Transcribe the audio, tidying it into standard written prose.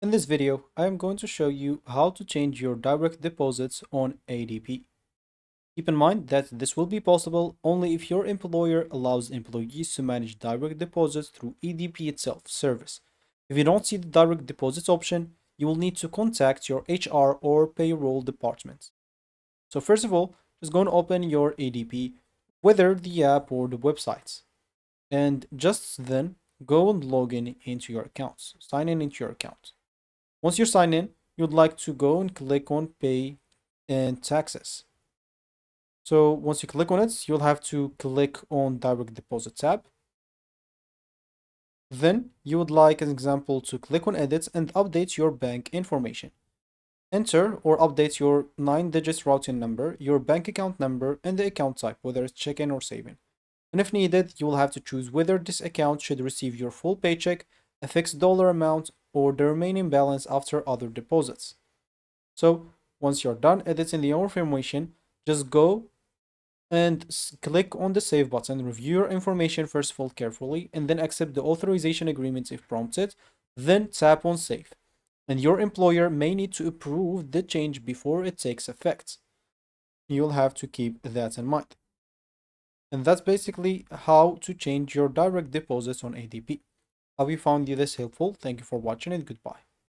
In this video, I am going to show you how to change your direct deposits on ADP. Keep in mind that this will be possible only if your employer allows employees to manage direct deposits through ADP itself service. If you don't see the direct deposits option, you will need to contact your HR or payroll department. So first of all, just go and open your ADP, whether the app or the websites. And just then, go and log in into your accounts. Sign in into your account. Once you're signed in, you'd like to go and click on Pay and Taxes. So once you click on it, you'll have to click on Direct Deposit tab. Then you would like, as an example, to click on Edit and update your bank information. Enter or update your 9-digit routing number, your bank account number, and the account type, whether it's checking or saving. And if needed, you will have to choose whether this account should receive your full paycheck, a fixed dollar amount, or the remaining balance after other deposits. So once you're done editing the information, just go and click on the save button, review your information first of all carefully, and then accept the authorization agreement if prompted, then tap on save. And your employer may need to approve the change before it takes effect. You'll have to keep that in mind. And that's basically how to change your direct deposits on ADP. Have you found this helpful? Thank you for watching and goodbye.